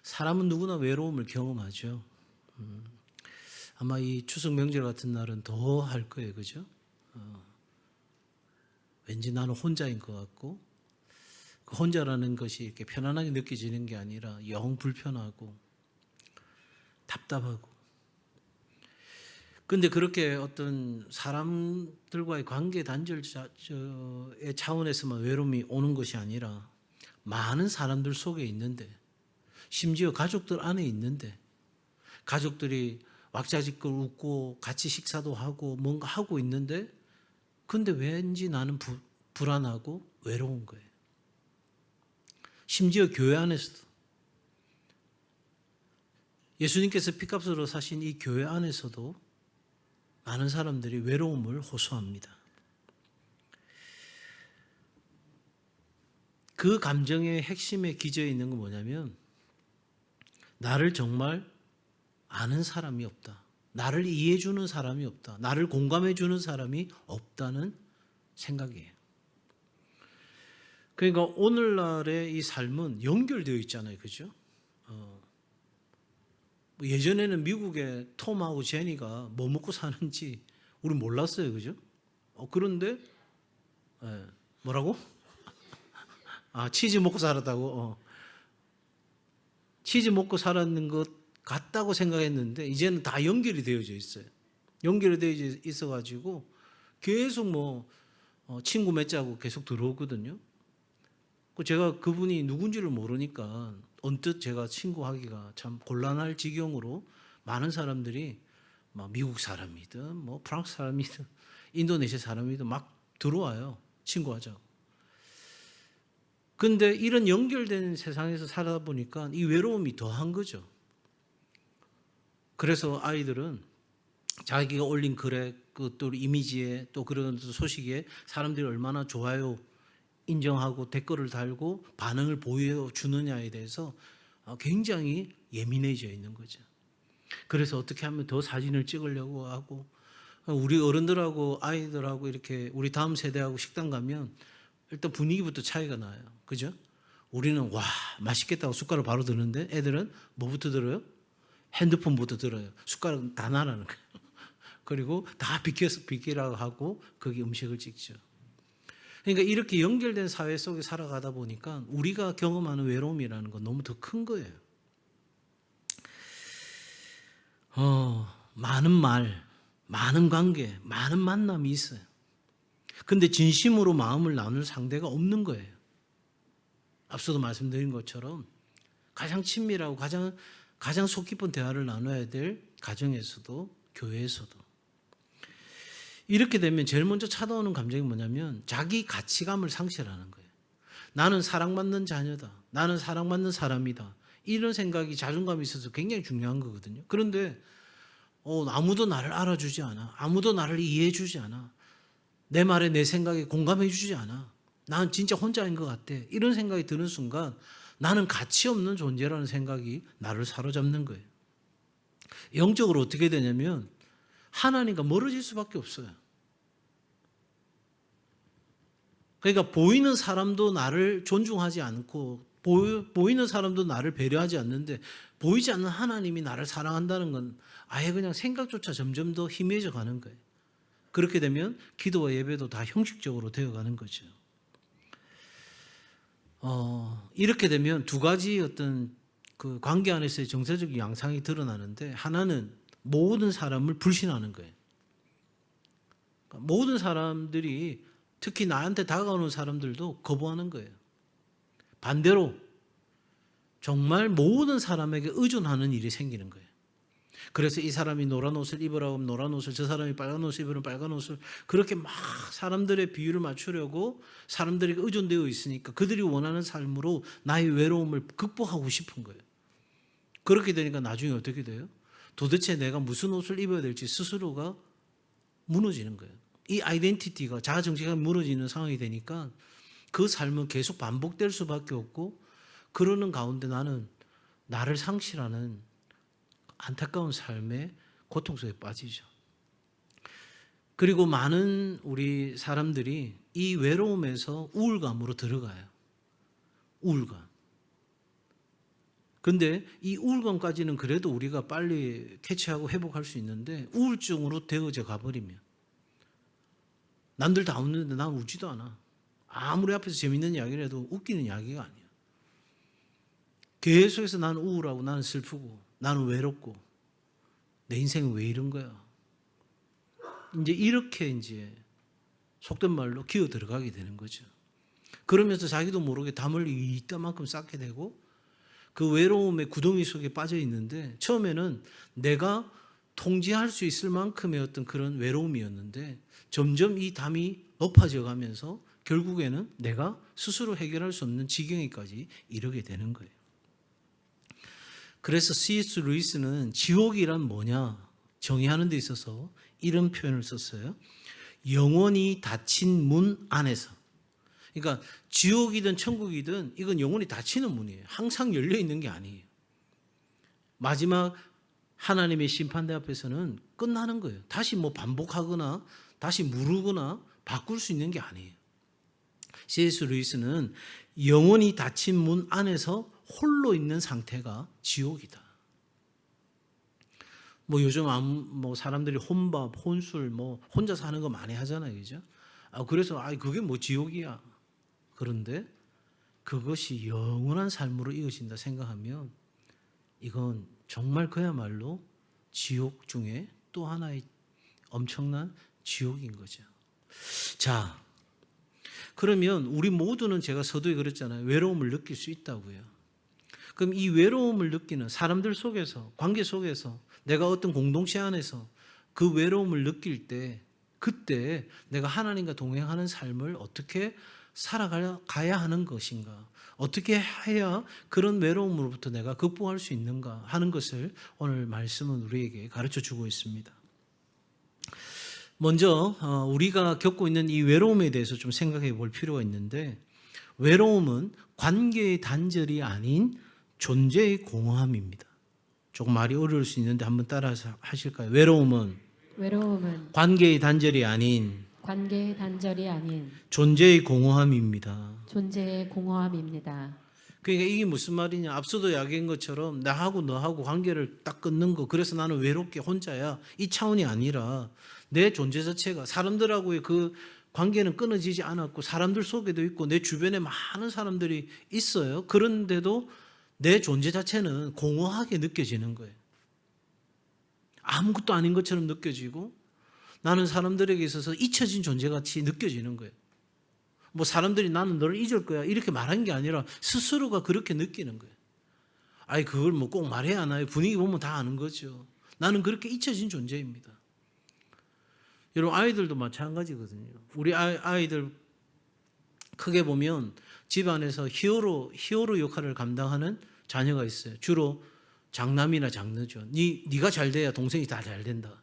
사람은 누구나 외로움을 경험하죠. 아마 이 추석 명절 같은 날은 더 할 거예요, 그죠? 왠지 나는 혼자인 것 같고, 그 혼자라는 것이 이렇게 편안하게 느껴지는 게 아니라 영 불편하고 답답하고. 근데 그렇게 어떤 사람들과의 관계 단절의 차원에서만 외로움이 오는 것이 아니라 많은 사람들 속에 있는데, 심지어 가족들 안에 있는데, 가족들이 왁자지껄 웃고 같이 식사도 하고 뭔가 하고 있는데, 근데 왠지 나는 불안하고 외로운 거예요. 심지어 교회 안에서도, 예수님께서 피값으로 사신 이 교회 안에서도 많은 사람들이 외로움을 호소합니다. 그 감정의 핵심에 기저에 있는 건 뭐냐면, 나를 정말 아는 사람이 없다. 나를 이해해주는 사람이 없다. 나를 공감해주는 사람이 없다는 생각이에요. 그러니까 오늘날의 이 삶은 연결되어 있잖아요. 그죠? 예전에는 미국의 톰하고 제니가 뭐 먹고 사는지 우리 몰랐어요. 그죠? 그런데, 뭐라고? 치즈 먹고 살았다고? 치즈 먹고 살았는 것 같다고 생각했는데, 이제는 다 연결이 되어져 있어요. 연결이 되어져 있어가지고, 계속 친구 맺자고 계속 들어오거든요. 제가 그분이 누군지를 모르니까 언뜻 제가 친구하기가 참 곤란할 지경으로 많은 사람들이 미국 사람이든 프랑스 사람이든 인도네시아 사람이든 막 들어와요. 친구하자고. 근데 이런 연결된 세상에서 살다 보니까 이 외로움이 더한 거죠. 그래서 아이들은 자기가 올린 글에 또 이미지에 또 그런 소식에 사람들이 얼마나 좋아요 인정하고 댓글을 달고 반응을 보여주느냐에 대해서 굉장히 예민해져 있는 거죠. 그래서 어떻게 하면 더 사진을 찍으려고 하고, 우리 어른들하고 아이들하고 이렇게 우리 다음 세대하고 식당 가면 일단 분위기부터 차이가 나요. 그죠? 우리는 와 맛있겠다고 숟가락 바로 드는데, 애들은 뭐부터 들어요? 핸드폰부터 들어요. 숟가락은 다 나라는 거예요. 그리고 다 비키라고 하고 거기 음식을 찍죠. 그러니까 이렇게 연결된 사회 속에 살아가다 보니까 우리가 경험하는 외로움이라는 건 너무 더 큰 거예요. 많은 말, 많은 관계, 많은 만남이 있어요. 근데 진심으로 마음을 나눌 상대가 없는 거예요. 앞서도 말씀드린 것처럼 가장 친밀하고 가장 속 깊은 대화를 나눠야 될 가정에서도 교회에서도. 이렇게 되면 제일 먼저 찾아오는 감정이 뭐냐면 자기 가치감을 상실하는 거예요. 나는 사랑받는 자녀다. 나는 사랑받는 사람이다. 이런 생각이 자존감이 있어서 굉장히 중요한 거거든요. 그런데 아무도 나를 알아주지 않아. 아무도 나를 이해해주지 않아. 내 말에 내 생각에 공감해주지 않아. 나는 진짜 혼자인 것 같아. 이런 생각이 드는 순간 나는 가치 없는 존재라는 생각이 나를 사로잡는 거예요. 영적으로 어떻게 되냐면 하나님과 멀어질 수밖에 없어요. 그러니까 보이는 사람도 나를 존중하지 않고 보이는 사람도 나를 배려하지 않는데, 보이지 않는 하나님이 나를 사랑한다는 건 아예 그냥 생각조차 점점 더 희미해져 가는 거예요. 그렇게 되면 기도와 예배도 다 형식적으로 되어가는 거죠. 이렇게 되면 두 가지 어떤 그 관계 안에서의 정서적 양상이 드러나는데, 하나는 모든 사람을 불신하는 거예요. 그러니까 모든 사람들이, 특히 나한테 다가오는 사람들도 거부하는 거예요. 반대로 정말 모든 사람에게 의존하는 일이 생기는 거예요. 그래서 이 사람이 노란 옷을 입으라고 하면 노란 옷을, 저 사람이 빨간 옷을 입으면 빨간 옷을, 그렇게 막 사람들의 비율을 맞추려고 사람들에게 의존되어 있으니까 그들이 원하는 삶으로 나의 외로움을 극복하고 싶은 거예요. 그렇게 되니까 나중에 어떻게 돼요? 도대체 내가 무슨 옷을 입어야 될지 스스로가 무너지는 거예요. 이 아이덴티티가, 자아정체가 무너지는 상황이 되니까 그 삶은 계속 반복될 수밖에 없고, 그러는 가운데 나는 나를 상실하는 안타까운 삶의 고통 속에 빠지죠. 그리고 많은 우리 사람들이 이 외로움에서 우울감으로 들어가요. 우울감. 근데 이 우울감까지는 그래도 우리가 빨리 캐치하고 회복할 수 있는데 우울증으로 되어져 가버리면 남들 다 웃는데 난 웃지도 않아. 아무리 앞에서 재밌는 이야기를 해도 웃기는 이야기가 아니야. 계속해서 나는 우울하고 나는 슬프고 나는 외롭고 내 인생은 왜 이런 거야. 이제 이렇게 이제 속된 말로 기어 들어가게 되는 거죠. 그러면서 자기도 모르게 담을 이따만큼 쌓게 되고 그 외로움의 구덩이 속에 빠져 있는데 처음에는 내가 통제할 수 있을 만큼의 어떤 그런 외로움이었는데 점점 이 담이 높아져 가면서 결국에는 내가 스스로 해결할 수 없는 지경에까지 이르게 되는 거예요. 그래서 C.S. 루이스는 지옥이란 뭐냐 정의하는 데 있어서 이런 표현을 썼어요. 영원히 닫힌 문 안에서. 그러니까 지옥이든 천국이든 이건 영원히 닫히는 문이에요. 항상 열려 있는 게 아니에요. 마지막 하나님의 심판대 앞에서는 끝나는 거예요. 다시 뭐 반복하거나 다시 무르거나 바꿀 수 있는 게 아니에요. C.S. 루이스는 영원히 닫힌 문 안에서 홀로 있는 상태가 지옥이다. 뭐 요즘 뭐 사람들이 혼밥, 혼술, 뭐 혼자 사는 거 많이 하잖아요, 그죠? 그래서 그게 뭐 지옥이야. 그런데 그것이 영원한 삶으로 이어진다 생각하면 이건 정말 그야말로 지옥 중에 또 하나의 엄청난 지옥인 거죠. 자, 그러면 우리 모두는 제가 서두에 그랬잖아요. 외로움을 느낄 수 있다고요. 그럼 이 외로움을 느끼는 사람들 속에서, 관계 속에서, 내가 어떤 공동체 안에서 그 외로움을 느낄 때 그때 내가 하나님과 동행하는 삶을 어떻게 살아가야 하는 것인가, 어떻게 해야 그런 외로움으로부터 내가 극복할 수 있는가 하는 것을 오늘 말씀은 우리에게 가르쳐 주고 있습니다. 먼저 우리가 겪고 있는 이 외로움에 대해서 좀 생각해 볼 필요가 있는데, 외로움은 관계의 단절이 아닌 존재의 공허함입니다. 조금 말이 어려울 수 있는데 한번 따라서 하실까요? 외로움은 관계의 단절이 아닌 존재의 공허함입니다. 그러니까 이게 무슨 말이냐? 앞서도 이야기한 것처럼 나하고 너하고 관계를 딱 끊는 거, 그래서 나는 외롭게 혼자야, 이 차원이 아니라 내 존재 자체가 사람들하고의 그 관계는 끊어지지 않았고 사람들 속에도 있고 내 주변에 많은 사람들이 있어요. 그런데도 내 존재 자체는 공허하게 느껴지는 거예요. 아무것도 아닌 것처럼 느껴지고 나는 사람들에게 있어서 잊혀진 존재같이 느껴지는 거예요. 뭐 사람들이 나는 너를 잊을 거야 이렇게 말한 게 아니라 스스로가 그렇게 느끼는 거예요. 그걸 뭐 꼭 말해야 하나요? 분위기 보면 다 아는 거죠. 나는 그렇게 잊혀진 존재입니다. 여러분, 아이들도 마찬가지거든요. 우리 아이들 크게 보면 집안에서 히어로 역할을 감당하는 자녀가 있어요. 주로 장남이나 장녀죠. 네가 잘 돼야 동생이 다 잘 된다.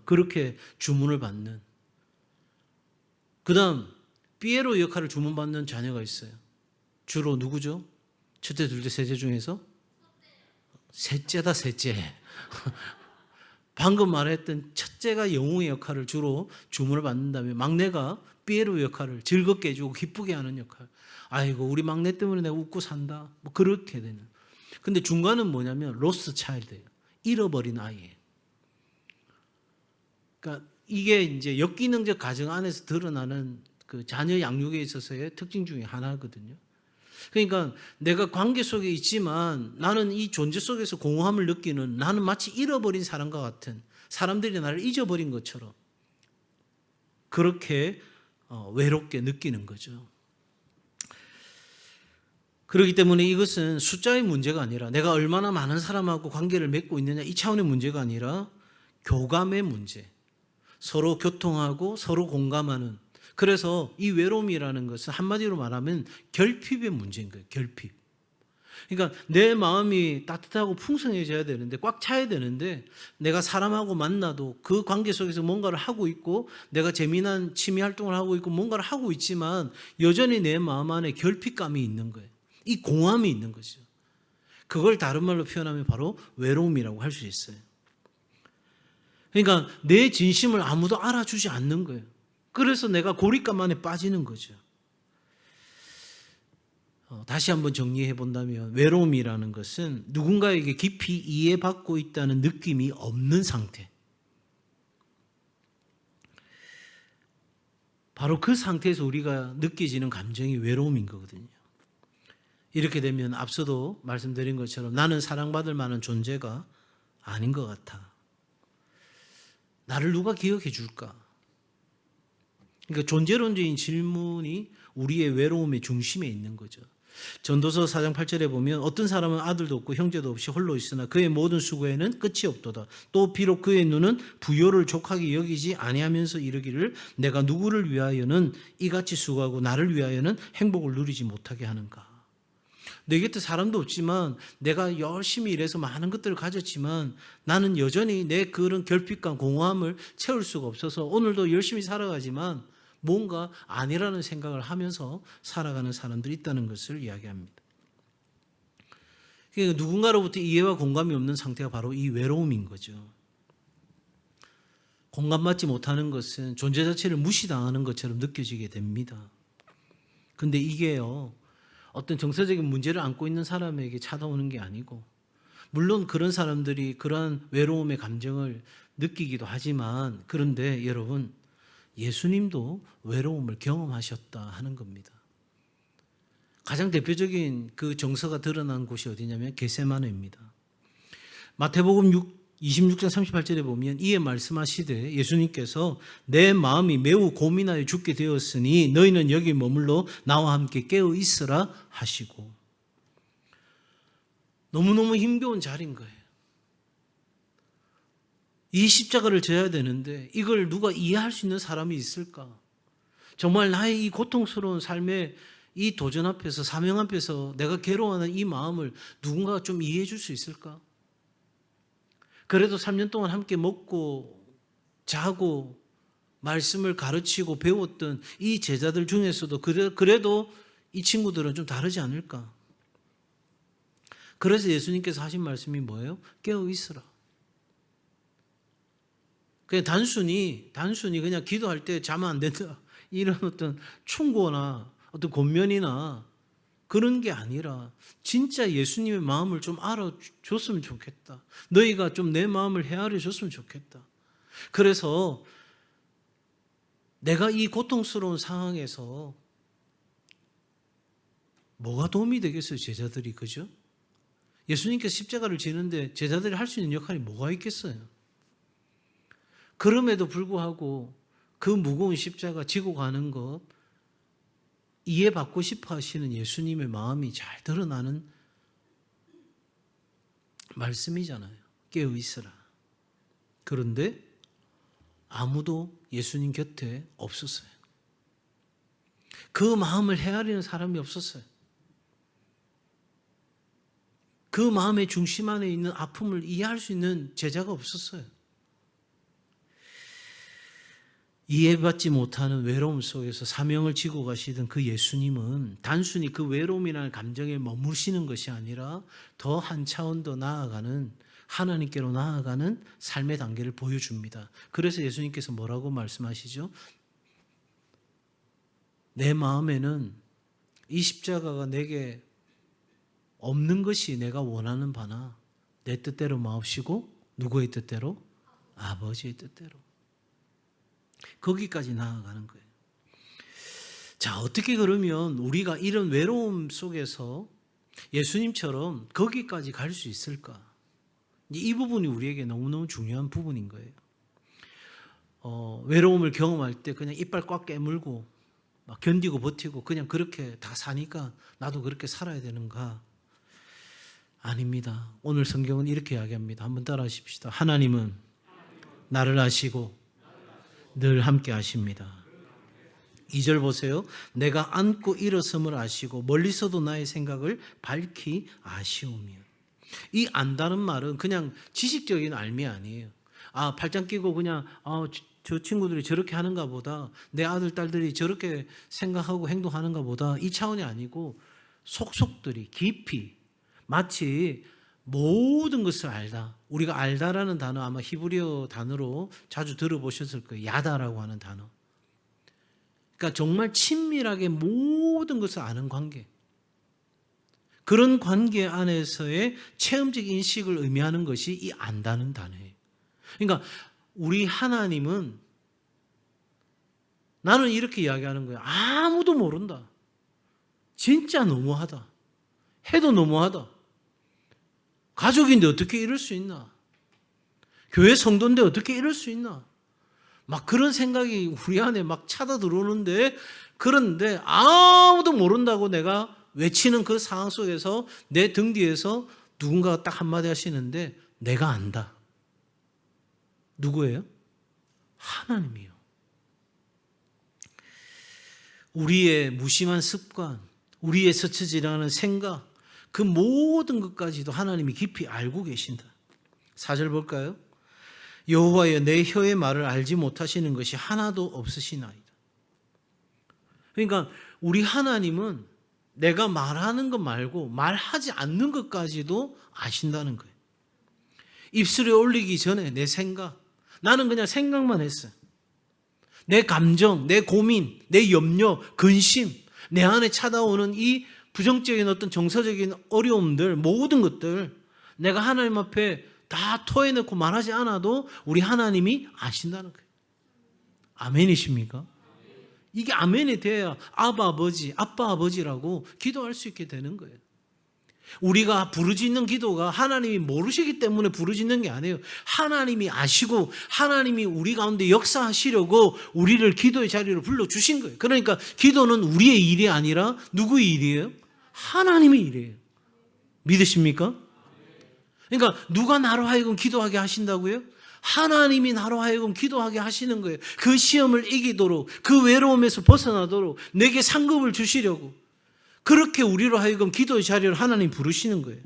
그렇게 주문을 받는. 그다음 피에로 역할을 주문받는 자녀가 있어요. 주로 누구죠? 첫째, 둘째, 셋째 중에서 셋째다, 셋째. 방금 말했던 첫째가 영웅의 역할을 주로 주문을 받는다면 막내가 피에로 역할을 즐겁게 해주고 기쁘게 하는 역할. 아이고 우리 막내 때문에 내가 웃고 산다. 뭐 그렇게 되는. 근데 중간은 뭐냐면 로스트 차일드예요. 잃어버린 아이예요. 그러니까 이게 이제 역기능적 가정 안에서 드러나는 그 자녀 양육에 있어서의 특징 중에 하나거든요. 그러니까 내가 관계 속에 있지만 나는 이 존재 속에서 공허함을 느끼는, 나는 마치 잃어버린 사람과 같은, 사람들이 나를 잊어버린 것처럼 그렇게 외롭게 느끼는 거죠. 그렇기 때문에 이것은 숫자의 문제가 아니라 내가 얼마나 많은 사람하고 관계를 맺고 있느냐 이 차원의 문제가 아니라 교감의 문제, 서로 교통하고 서로 공감하는. 그래서 이 외로움이라는 것은 한마디로 말하면 결핍의 문제인 거예요. 결핍. 그러니까 내 마음이 따뜻하고 풍성해져야 되는데, 꽉 차야 되는데, 내가 사람하고 만나도 그 관계 속에서 뭔가를 하고 있고 내가 재미난 취미 활동을 하고 있고 뭔가를 하고 있지만 여전히 내 마음 안에 결핍감이 있는 거예요. 이 공허함이 있는 거죠. 그걸 다른 말로 표현하면 바로 외로움이라고 할 수 있어요. 그러니까 내 진심을 아무도 알아주지 않는 거예요. 그래서 내가 고립감 안에 빠지는 거죠. 다시 한번 정리해 본다면 외로움이라는 것은 누군가에게 깊이 이해받고 있다는 느낌이 없는 상태. 바로 그 상태에서 우리가 느껴지는 감정이 외로움인 거거든요. 이렇게 되면 앞서도 말씀드린 것처럼 나는 사랑받을 만한 존재가 아닌 것 같아. 나를 누가 기억해 줄까? 그러니까 존재론적인 질문이 우리의 외로움의 중심에 있는 거죠. 전도서 4장 8절에 보면 어떤 사람은 아들도 없고 형제도 없이 홀로 있으나 그의 모든 수고에는 끝이 없도다. 또 비록 그의 눈은 부요를 족하게 여기지 아니하면서 이르기를 내가 누구를 위하여는 이같이 수고하고 나를 위하여는 행복을 누리지 못하게 하는가. 내 곁에 사람도 없지만 내가 열심히 일해서 많은 것들을 가졌지만 나는 여전히 내 그런 결핍감, 공허함을 채울 수가 없어서 오늘도 열심히 살아가지만 뭔가 아니라는 생각을 하면서 살아가는 사람들이 있다는 것을 이야기합니다. 그러니까 누군가로부터 이해와 공감이 없는 상태가 바로 이 외로움인 거죠. 공감받지 못하는 것은 존재 자체를 무시당하는 것처럼 느껴지게 됩니다. 근데 이게요, 어떤 정서적인 문제를 안고 있는 사람에게 찾아오는 게 아니고, 물론 그런 사람들이 그러한 외로움의 감정을 느끼기도 하지만, 그런데 여러분, 예수님도 외로움을 경험하셨다 하는 겁니다. 가장 대표적인 그 정서가 드러난 곳이 어디냐면 겟세마네입니다. 마태복음 26장 38절에 보면 이에 말씀하시되 예수님께서 내 마음이 매우 고민하여 죽게 되었으니 너희는 여기 머물러 나와 함께 깨어 있으라 하시고, 너무너무 힘겨운 자리인 거예요. 이 십자가를 져야 되는데 이걸 누가 이해할 수 있는 사람이 있을까? 정말 나의 이 고통스러운 삶의 이 도전 앞에서, 사명 앞에서 내가 괴로워하는 이 마음을 누군가가 좀 이해해 줄 수 있을까? 그래도 3년 동안 함께 먹고 자고 말씀을 가르치고 배웠던 이 제자들 중에서도 그래도 이 친구들은 좀 다르지 않을까? 그래서 예수님께서 하신 말씀이 뭐예요? 깨어 있으라. 그냥 단순히 그냥 기도할 때 자면 안 된다, 이런 어떤 충고나 어떤 권면이나 그런 게 아니라 진짜 예수님의 마음을 좀 알아줬으면 좋겠다. 너희가 좀 내 마음을 헤아려 줬으면 좋겠다. 그래서 내가 이 고통스러운 상황에서 뭐가 도움이 되겠어요, 제자들이, 그죠? 예수님께서 십자가를 지는데 제자들이 할 수 있는 역할이 뭐가 있겠어요? 그럼에도 불구하고 그 무거운 십자가 지고 가는 것 이해받고 싶어 하시는 예수님의 마음이 잘 드러나는 말씀이잖아요. 깨어 있으라. 그런데 아무도 예수님 곁에 없었어요. 그 마음을 헤아리는 사람이 없었어요. 그 마음의 중심 안에 있는 아픔을 이해할 수 있는 제자가 없었어요. 이해받지 못하는 외로움 속에서 사명을 지고 가시던 그 예수님은 단순히 그 외로움이라는 감정에 머무시는 것이 아니라 더 한 차원 더 나아가는, 하나님께로 나아가는 삶의 단계를 보여줍니다. 그래서 예수님께서 뭐라고 말씀하시죠? 내 마음에는 이 십자가가 내게 없는 것이 내가 원하는 바나 내 뜻대로 마옵시고 누구의 뜻대로? 아버지의 뜻대로. 거기까지 나아가는 거예요. 자, 어떻게 그러면 우리가 이런 외로움 속에서 예수님처럼 거기까지 갈 수 있을까? 이 부분이 우리에게 너무너무 중요한 부분인 거예요. 외로움을 경험할 때 그냥 이빨 꽉 깨물고 막 견디고 버티고 그냥 그렇게 다 사니까 나도 그렇게 살아야 되는가? 아닙니다. 오늘 성경은 이렇게 이야기합니다. 한번 따라 하십시다. 하나님은 나를 아시고 늘 함께 하십니다. 2절 보세요. 내가 앉고 일어섬을 아시고 멀리서도 나의 생각을 밝히 아시오며. 이 안다는 말은 그냥 지식적인 알미 아니에요. 팔짱 끼고 그냥 저 친구들이 저렇게 하는가 보다, 내 아들 딸들이 저렇게 생각하고 행동하는가 보다, 이 차원이 아니고 속속들이 깊이 마치 모든 것을 알다. 우리가 알다라는 단어 아마 히브리어 단어로 자주 들어보셨을 거예요. 야다라고 하는 단어. 그러니까 정말 친밀하게 모든 것을 아는 관계. 그런 관계 안에서의 체험적 인식을 의미하는 것이 이 안다는 단어예요. 그러니까 우리 하나님은, 나는 이렇게 이야기하는 거예요. 아무도 모른다. 진짜 너무하다. 해도 너무하다. 가족인데 어떻게 이럴 수 있나? 교회 성도인데 어떻게 이럴 수 있나? 막 그런 생각이 우리 안에 막 차다 들어오는데, 그런데 아무도 모른다고 내가 외치는 그 상황 속에서 내 등 뒤에서 누군가가 딱 한마디 하시는데 내가 안다. 누구예요? 하나님이요. 우리의 무심한 습관, 우리의 스쳐 지나가는 생각, 그 모든 것까지도 하나님이 깊이 알고 계신다. 4절 볼까요? 여호와여, 내 혀의 말을 알지 못하시는 것이 하나도 없으시나이다. 그러니까 우리 하나님은 내가 말하는 것 말고 말하지 않는 것까지도 아신다는 거예요. 입술에 올리기 전에 내 생각, 나는 그냥 생각만 했어요. 내 감정, 내 고민, 내 염려, 근심, 내 안에 찾아오는 이 부정적인 어떤 정서적인 어려움들, 모든 것들 내가 하나님 앞에 다 토해놓고 말하지 않아도 우리 하나님이 아신다는 거예요. 아멘이십니까? 이게 아멘이 돼야 아바 아버지, 아빠 아버지라고 기도할 수 있게 되는 거예요. 우리가 부르짖는 기도가 하나님이 모르시기 때문에 부르짖는 게 아니에요. 하나님이 아시고 하나님이 우리 가운데 역사하시려고 우리를 기도의 자리로 불러주신 거예요. 그러니까 기도는 우리의 일이 아니라 누구의 일이에요? 하나님의 일이에요. 믿으십니까? 그러니까 누가 나로 하여금 기도하게 하신다고요? 하나님이 나로 하여금 기도하게 하시는 거예요. 그 시험을 이기도록, 그 외로움에서 벗어나도록 내게 상급을 주시려고, 그렇게 우리로 하여금 기도의 자리를 하나님 부르시는 거예요.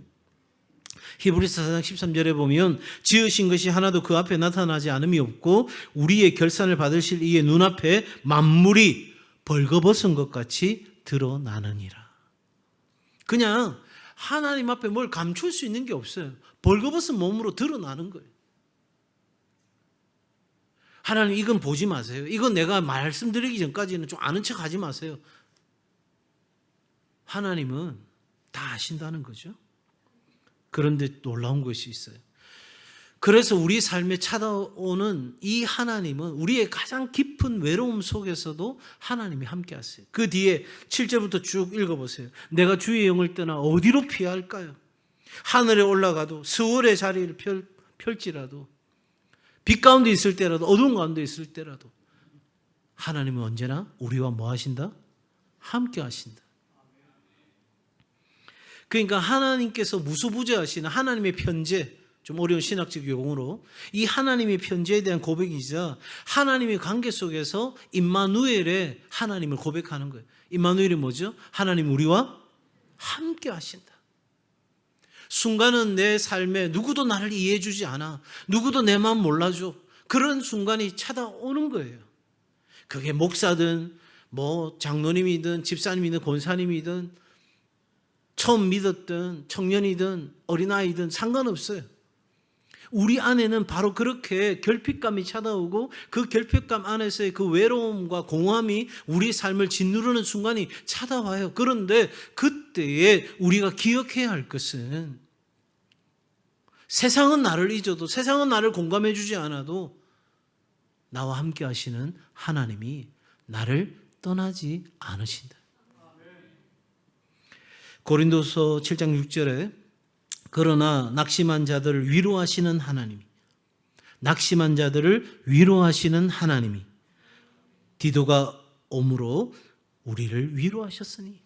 히브리서 4장 13절에 보면 지으신 것이 하나도 그 앞에 나타나지 않음이 없고 우리의 결산을 받으실 이의 눈앞에 만물이 벌거벗은 것 같이 드러나느니라. 그냥 하나님 앞에 뭘 감출 수 있는 게 없어요. 벌거벗은 몸으로 드러나는 거예요. 하나님, 이건 보지 마세요. 이건 내가 말씀드리기 전까지는 좀 아는 척 하지 마세요. 하나님은 다 아신다는 거죠. 그런데 놀라운 것이 있어요. 그래서 우리 삶에 찾아오는 이 하나님은 우리의 가장 깊은 외로움 속에서도 하나님이 함께 하세요. 그 뒤에 7절부터 쭉 읽어보세요. 내가 주의 영을 떠나 어디로 피할까요? 하늘에 올라가도 스월의 자리를 펼지라도, 빛 가운데 있을 때라도 어두운 가운데 있을 때라도 하나님은 언제나 우리와 뭐 하신다? 함께 하신다. 그러니까 하나님께서 무소부재하시는 하나님의 편재, 좀 어려운 신학적 용어로 이 하나님의 편재에 대한 고백이자 하나님의 관계 속에서 임마누엘의 하나님을 고백하는 거예요. 임마누엘이 뭐죠? 하나님 우리와 함께 하신다. 순간은 내 삶에 누구도 나를 이해해 주지 않아, 누구도 내 마음 몰라줘, 그런 순간이 찾아오는 거예요. 그게 목사든 뭐 장로님이든 집사님이든 권사님이든 처음 믿었든 청년이든 어린아이든 상관없어요. 우리 안에는 바로 그렇게 결핍감이 찾아오고 그 결핍감 안에서의 그 외로움과 공허함이 우리 삶을 짓누르는 순간이 찾아와요. 그런데 그때에 우리가 기억해야 할 것은, 세상은 나를 잊어도, 세상은 나를 공감해 주지 않아도 나와 함께 하시는 하나님이 나를 떠나지 않으신다. 고린도서 7장 6절에 그러나 낙심한 자들을 위로하시는 하나님이, 낙심한 자들을 위로하시는 하나님이 디도가 오므로 우리를 위로하셨으니.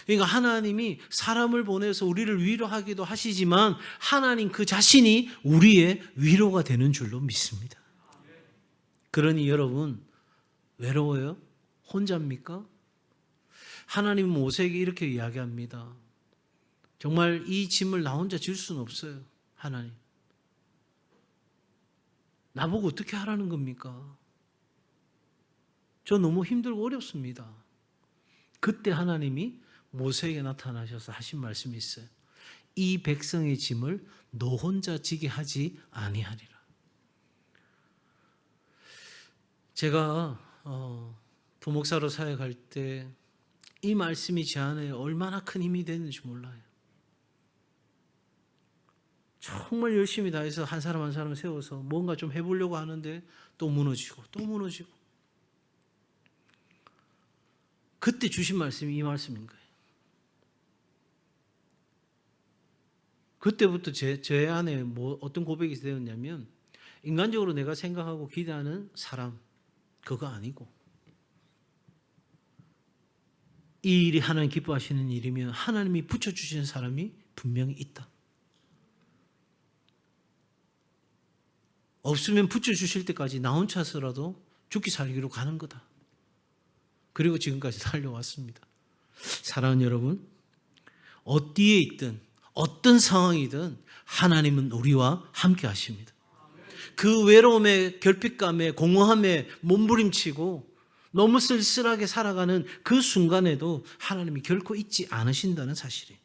그러니까 하나님이 사람을 보내서 우리를 위로하기도 하시지만 하나님 그 자신이 우리의 위로가 되는 줄로 믿습니다. 그러니 여러분, 외로워요? 혼자입니까? 하나님은 모세에게 이렇게 이야기합니다. 정말 이 짐을 나 혼자 질 수는 없어요. 하나님, 나보고 어떻게 하라는 겁니까? 저 너무 힘들고 어렵습니다. 그때 하나님이 모세에게 나타나셔서 하신 말씀이 있어요. 이 백성의 짐을 너 혼자 지게 하지 아니하리라. 제가 부목사로 사역할 때 이 말씀이 제 안에 얼마나 큰 힘이 되는지 몰라요. 정말 열심히 다해서 한 사람 한 사람 세워서 뭔가 좀 해보려고 하는데 또 무너지고 또 무너지고. 그때 주신 말씀이 이 말씀인 거예요. 그때부터 제 안에 어떤 고백이 되었냐면, 인간적으로 내가 생각하고 기대하는 사람 그거 아니고, 이 일이 하나님 기뻐하시는 일이면 하나님이 붙여주시는 사람이 분명히 있다. 없으면 붙여주실 때까지 나 혼자서라도 죽기 살기로 가는 거다. 그리고 지금까지 살려왔습니다. 사랑하는 여러분, 어디에 있든 어떤 상황이든 하나님은 우리와 함께 하십니다. 그 외로움에, 결핍감에, 공허함에 몸부림치고 너무 쓸쓸하게 살아가는 그 순간에도 하나님이 결코 잊지 않으신다는 사실이에요.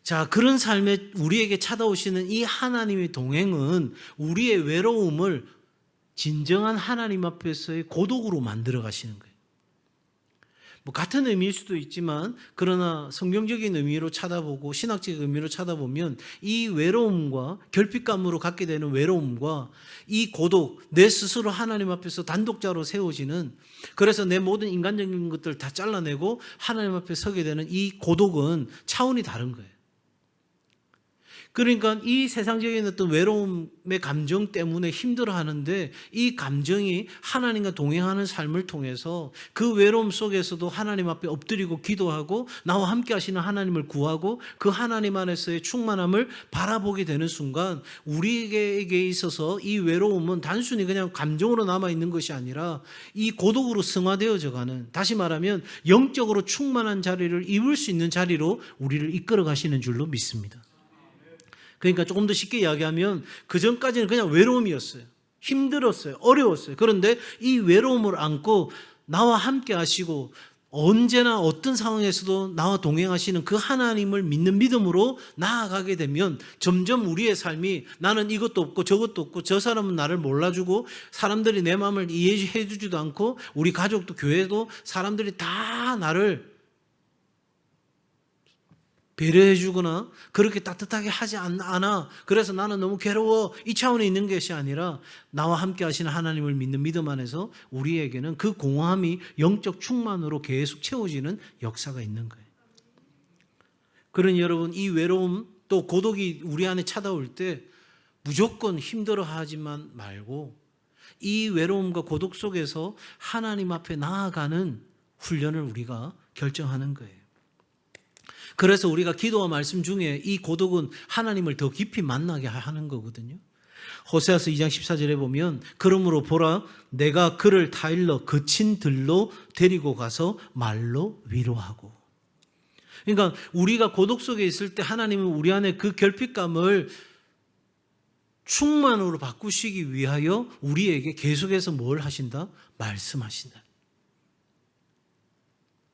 자, 그런 삶에 우리에게 찾아오시는 이 하나님의 동행은 우리의 외로움을 진정한 하나님 앞에서의 고독으로 만들어 가시는 거예요. 같은 의미일 수도 있지만, 그러나 성경적인 의미로 찾아보고 신학적인 의미로 찾아보면 이 외로움과 결핍감으로 갖게 되는 외로움과 이 고독, 내 스스로 하나님 앞에서 단독자로 세워지는, 그래서 내 모든 인간적인 것들을 다 잘라내고 하나님 앞에 서게 되는 이 고독은 차원이 다른 거예요. 그러니까 이 세상적인 어떤 외로움의 감정 때문에 힘들어하는데, 이 감정이 하나님과 동행하는 삶을 통해서 그 외로움 속에서도 하나님 앞에 엎드리고 기도하고 나와 함께 하시는 하나님을 구하고 그 하나님 안에서의 충만함을 바라보게 되는 순간, 우리에게 있어서 이 외로움은 단순히 그냥 감정으로 남아있는 것이 아니라 이 고독으로 승화되어져 가는, 다시 말하면 영적으로 충만한 자리를 입을 수 있는 자리로 우리를 이끌어 가시는 줄로 믿습니다. 그러니까 조금 더 쉽게 이야기하면, 그 전까지는 그냥 외로움이었어요. 힘들었어요. 어려웠어요. 그런데 이 외로움을 안고 나와 함께 하시고 언제나 어떤 상황에서도 나와 동행하시는 그 하나님을 믿는 믿음으로 나아가게 되면, 점점 우리의 삶이 나는 이것도 없고 저것도 없고 저 사람은 나를 몰라주고 사람들이 내 마음을 이해해 주지도 않고 우리 가족도 교회도 사람들이 다 나를 배려해 주거나 그렇게 따뜻하게 하지 않아. 그래서 나는 너무 괴로워. 이 차원에 있는 것이 아니라 나와 함께 하시는 하나님을 믿는 믿음 안에서 우리에게는 그 공허함이 영적 충만으로 계속 채워지는 역사가 있는 거예요. 그러니 여러분, 이 외로움 또 고독이 우리 안에 찾아올 때 무조건 힘들어하지만 말고, 이 외로움과 고독 속에서 하나님 앞에 나아가는 훈련을 우리가 결정하는 거예요. 그래서 우리가 기도와 말씀 중에 이 고독은 하나님을 더 깊이 만나게 하는 거거든요. 호세아서 2장 14절에 보면, 그러므로 보라, 내가 그를 타일러 거친 들로 데리고 가서 말로 위로하고. 그러니까 우리가 고독 속에 있을 때 하나님은 우리 안에 그 결핍감을 충만으로 바꾸시기 위하여 우리에게 계속해서 뭘 하신다? 말씀하신다.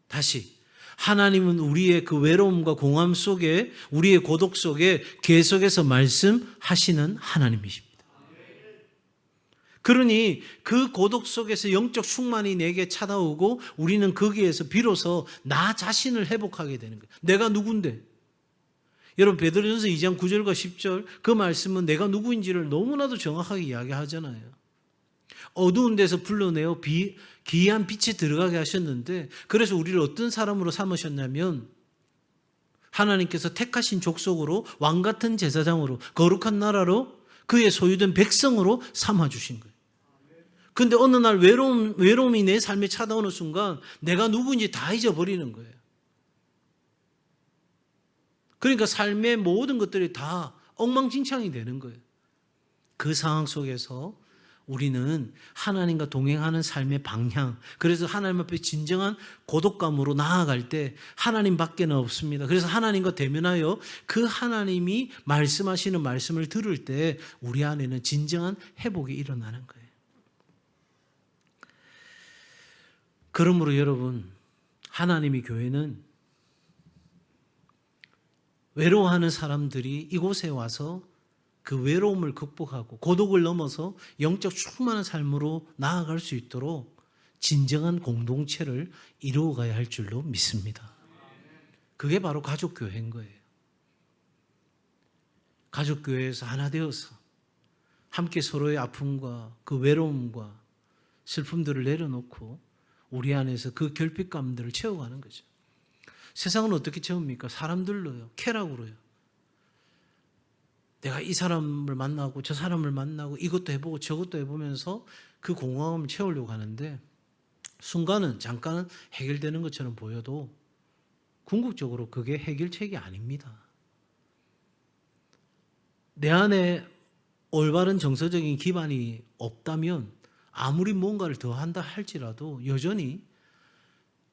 다시, 하나님은 우리의 그 외로움과 공허함 속에, 우리의 고독 속에 계속해서 말씀하시는 하나님이십니다. 그러니 그 고독 속에서 영적 충만이 내게 찾아오고 우리는 거기에서 비로소 나 자신을 회복하게 되는 거예요. 내가 누군데? 여러분, 베드로전서 2장 9절과 10절 그 말씀은 내가 누구인지를 너무나도 정확하게 이야기하잖아요. 어두운 데서 불러내어 기이한 빛에 들어가게 하셨는데, 그래서 우리를 어떤 사람으로 삼으셨냐면 하나님께서 택하신 족속으로, 왕같은 제사장으로, 거룩한 나라로, 그의 소유된 백성으로 삼아주신 거예요. 그런데 어느 날 외로움이 내 삶에 찾아오는 순간 내가 누구인지 다 잊어버리는 거예요. 그러니까 삶의 모든 것들이 다 엉망진창이 되는 거예요. 그 상황 속에서 우리는 하나님과 동행하는 삶의 방향, 그래서 하나님 앞에 진정한 고독감으로 나아갈 때 하나님밖에는 없습니다. 그래서 하나님과 대면하여 그 하나님이 말씀하시는 말씀을 들을 때 우리 안에는 진정한 회복이 일어나는 거예요. 그러므로 여러분, 하나님의 교회는 외로워하는 사람들이 이곳에 와서 그 외로움을 극복하고 고독을 넘어서 영적 충만한 삶으로 나아갈 수 있도록 진정한 공동체를 이루어가야 할 줄로 믿습니다. 그게 바로 가족교회인 거예요. 가족교회에서 하나 되어서 함께 서로의 아픔과 그 외로움과 슬픔들을 내려놓고 우리 안에서 그 결핍감들을 채워가는 거죠. 세상은 어떻게 채웁니까? 사람들로요. 쾌락으로요. 내가 이 사람을 만나고 저 사람을 만나고 이것도 해보고 저것도 해보면서 그 공허함을 채우려고 하는데 순간은 잠깐은 해결되는 것처럼 보여도 궁극적으로 그게 해결책이 아닙니다. 내 안에 올바른 정서적인 기반이 없다면 아무리 뭔가를 더 한다 할지라도 여전히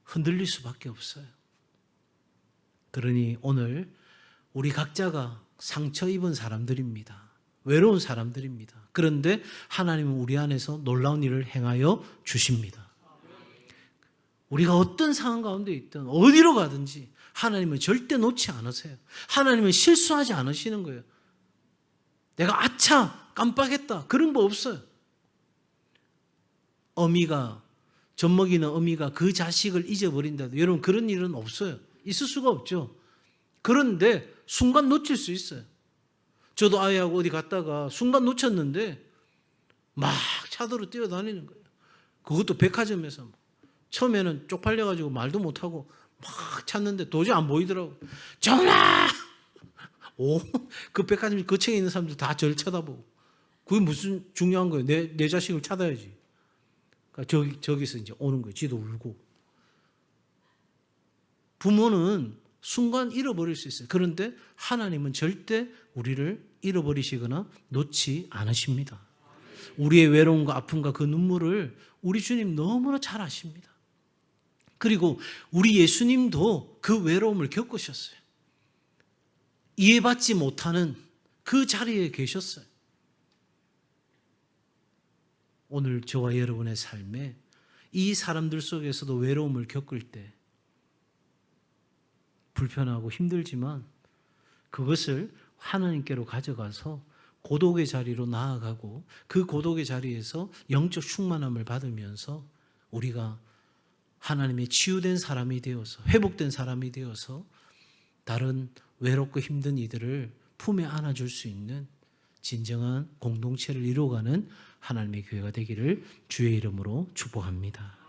흔들릴 수밖에 없어요. 그러니 오늘 우리 각자가 상처 입은 사람들입니다. 외로운 사람들입니다. 그런데 하나님은 우리 안에서 놀라운 일을 행하여 주십니다. 우리가 어떤 상황 가운데 있든 어디로 가든지 하나님은 절대 놓지 않으세요. 하나님은 실수하지 않으시는 거예요. 내가 아차 깜빡했다 그런 거 없어요. 젖먹이는 어미가 그 자식을 잊어버린다도 여러분 그런 일은 없어요. 있을 수가 없죠. 그런데 순간 놓칠 수 있어요. 저도 아이하고 어디 갔다가 순간 놓쳤는데 막 차도로 뛰어다니는 거예요. 그것도 백화점에서 처음에는 쪽팔려가지고 말도 못하고 막 찾는데 도저히 안 보이더라고. 전화! 오, 그 백화점 거층에 있는 사람들 다 저를 쳐다보고. 그게 무슨 중요한 거예요. 내 자식을 찾아야지. 그러니까 저기서 이제 오는 거예요. 지도 울고. 부모는 순간 잃어버릴 수 있어요. 그런데 하나님은 절대 우리를 잃어버리시거나 놓지 않으십니다. 우리의 외로움과 아픔과 그 눈물을 우리 주님 너무나 잘 아십니다. 그리고 우리 예수님도 그 외로움을 겪으셨어요. 이해받지 못하는 그 자리에 계셨어요. 오늘 저와 여러분의 삶에 이 사람들 속에서도 외로움을 겪을 때 불편하고 힘들지만 그것을 하나님께로 가져가서 고독의 자리로 나아가고 그 고독의 자리에서 영적 충만함을 받으면서 우리가 하나님의 치유된 사람이 되어서 회복된 사람이 되어서 다른 외롭고 힘든 이들을 품에 안아줄 수 있는 진정한 공동체를 이루어가는 하나님의 교회가 되기를 주의 이름으로 축복합니다.